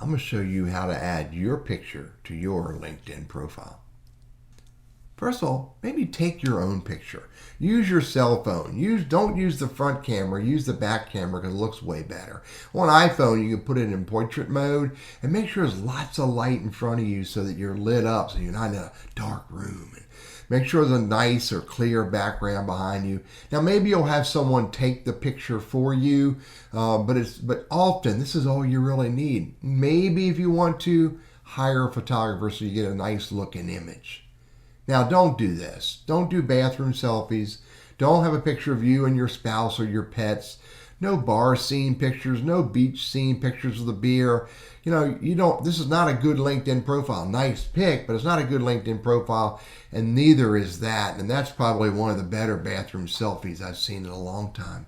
I'm going to show you how to add your picture to your LinkedIn profile. First of all, maybe take your own picture. Use your cell phone. Don't use the front camera. Use the back camera because it looks way better. On iPhone, you can put it in portrait mode and make sure there's lots of light in front of you so that you're lit up, so you're not in a dark room. Make sure there's a nice or clear background behind you. Now, maybe you'll have someone take the picture for you, but often this is all you really need. Maybe if you want to, hire a photographer so you get a nice looking image. Now, don't do this. Don't do bathroom selfies. Don't have a picture of you and your spouse or your pets. No bar scene pictures, no beach scene pictures of the beer. This is not a good LinkedIn profile. Nice pic, but it's not a good LinkedIn profile, and neither is that. And that's probably one of the better bathroom selfies I've seen in a long time.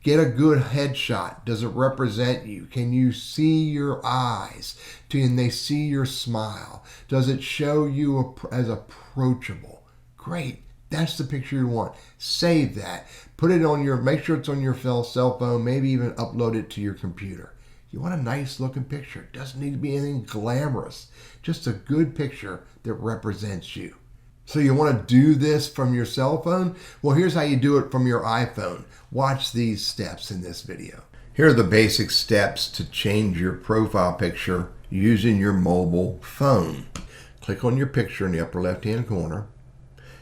Get a good headshot. Does it represent you? Can you see your eyes? Can they see your smile? Does it show you as approachable? Great. That's the picture you want. Save that. Put it on make sure it's on your cell phone, maybe even upload it to your computer. You want a nice looking picture. It doesn't need to be anything glamorous. Just a good picture that represents you. So you want to do this from your cell phone? Well, here's how you do it from your iPhone. Watch these steps in this video. Here are the basic steps to change your profile picture using your mobile phone. Click on your picture in the upper left-hand corner,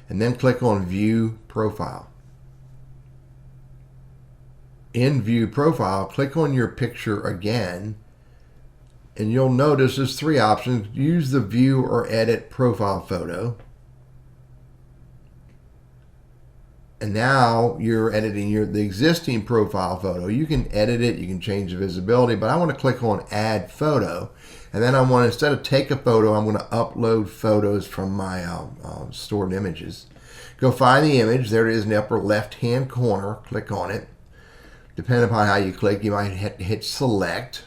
and then click on View Profile. In View Profile, click on your picture again, and you'll notice there's three options. Use the View or Edit Profile Photo. And now you're editing the existing profile photo. You can edit it, you can change the visibility, but I want to click on Add Photo. And then instead of take a photo, I'm going to upload photos from my stored images. Go find the image. There it is in the upper left-hand corner. Click on it. Depending upon how you click, you might hit Select.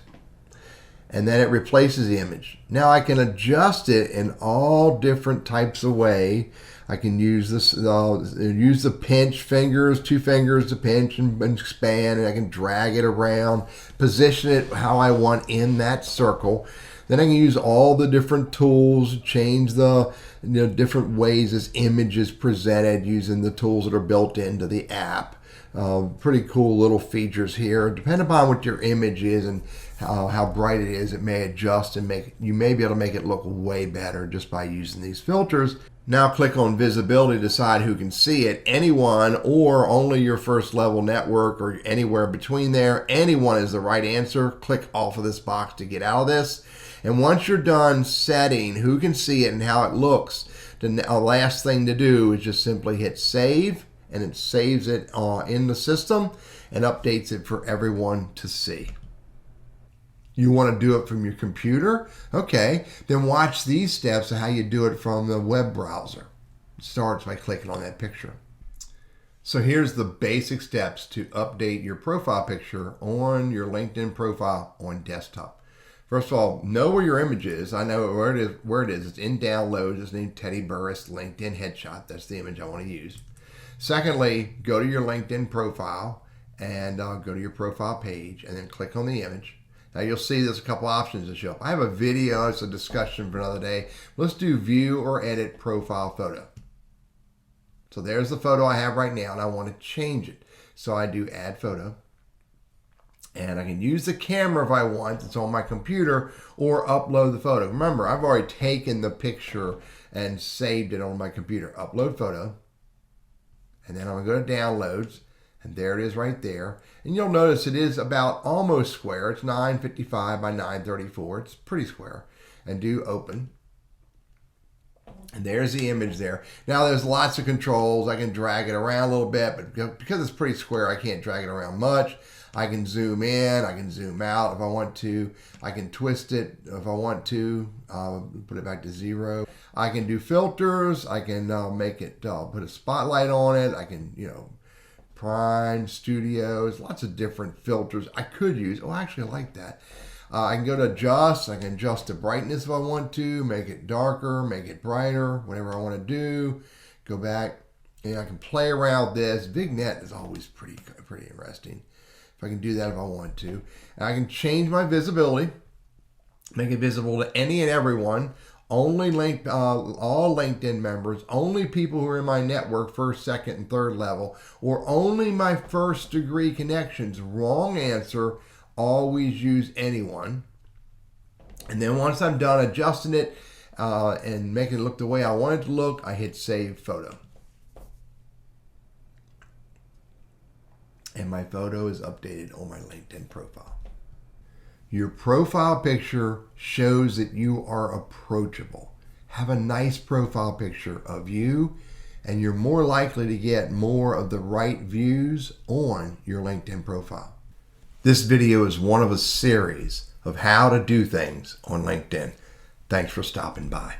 And then it replaces the image. Now I can adjust it in all different types of way. I can use use the pinch fingers, 2 fingers to pinch and expand, and I can drag it around, position it how I want in that circle. Then I can use all the different tools, change the different ways this image is presented using the tools that are built into the app. Pretty cool little features here. Depending upon what your image is and how bright it is, it may adjust and you may be able to make it look way better just by using these filters. Now click on visibility to decide who can see it. Anyone or only your first level network or anywhere between there. Anyone is the right answer. Click off of this box to get out of this. And once you're done setting who can see it and how it looks, the last thing to do is just simply hit save, and it saves it in the system and updates it for everyone to see. You want to do it from your computer? Okay, then watch these steps of how you do it from the web browser. It starts by clicking on that picture. So here's the basic steps to update your profile picture on your LinkedIn profile on desktop. First of all, know where your image is. I know where it is. It's in downloads. It's named Teddy Burriss LinkedIn Headshot. That's the image I want to use. Secondly, go to your LinkedIn profile and go to your profile page and then click on the image. Now you'll see there's a couple options that show up. I have a video, it's a discussion for another day. Let's do View or Edit Profile Photo. So there's the photo I have right now and I want to change it. So I do Add Photo. And I can use the camera if I want, it's on my computer, or upload the photo. Remember, I've already taken the picture and saved it on my computer. Upload photo. And then I'm going to go to Downloads. And there it is right there. And you'll notice it is about almost square. It's 955 by 934. It's pretty square. And do Open. And there's the image there. Now there's lots of controls. I can drag it around a little bit, but because it's pretty square, I can't drag it around much. I can zoom in, I can zoom out if I want to. I can twist it if I want to, put it back to 0. I can do filters. I can make it, put a spotlight on it. I can, Prime, Studios, lots of different filters I could use. Oh, actually, I like that. I can go to Adjust. I can adjust the brightness if I want to, make it darker, make it brighter, whatever I want to do. Go back, and I can play around with this. Vignette is always pretty interesting. If I can do that if I want to. And I can change my visibility. Make it visible to any and everyone. Only all LinkedIn members, only people who are in my network, first, second, and third level, or only my first degree connections. Wrong answer. Always use anyone. And then once I'm done adjusting it and making it look the way I want it to look, I hit Save Photo. And my photo is updated on my LinkedIn profile. Your profile picture shows that you are approachable. Have a nice profile picture of you, and you're more likely to get more of the right views on your LinkedIn profile. This video is one of a series of how to do things on LinkedIn. Thanks for stopping by.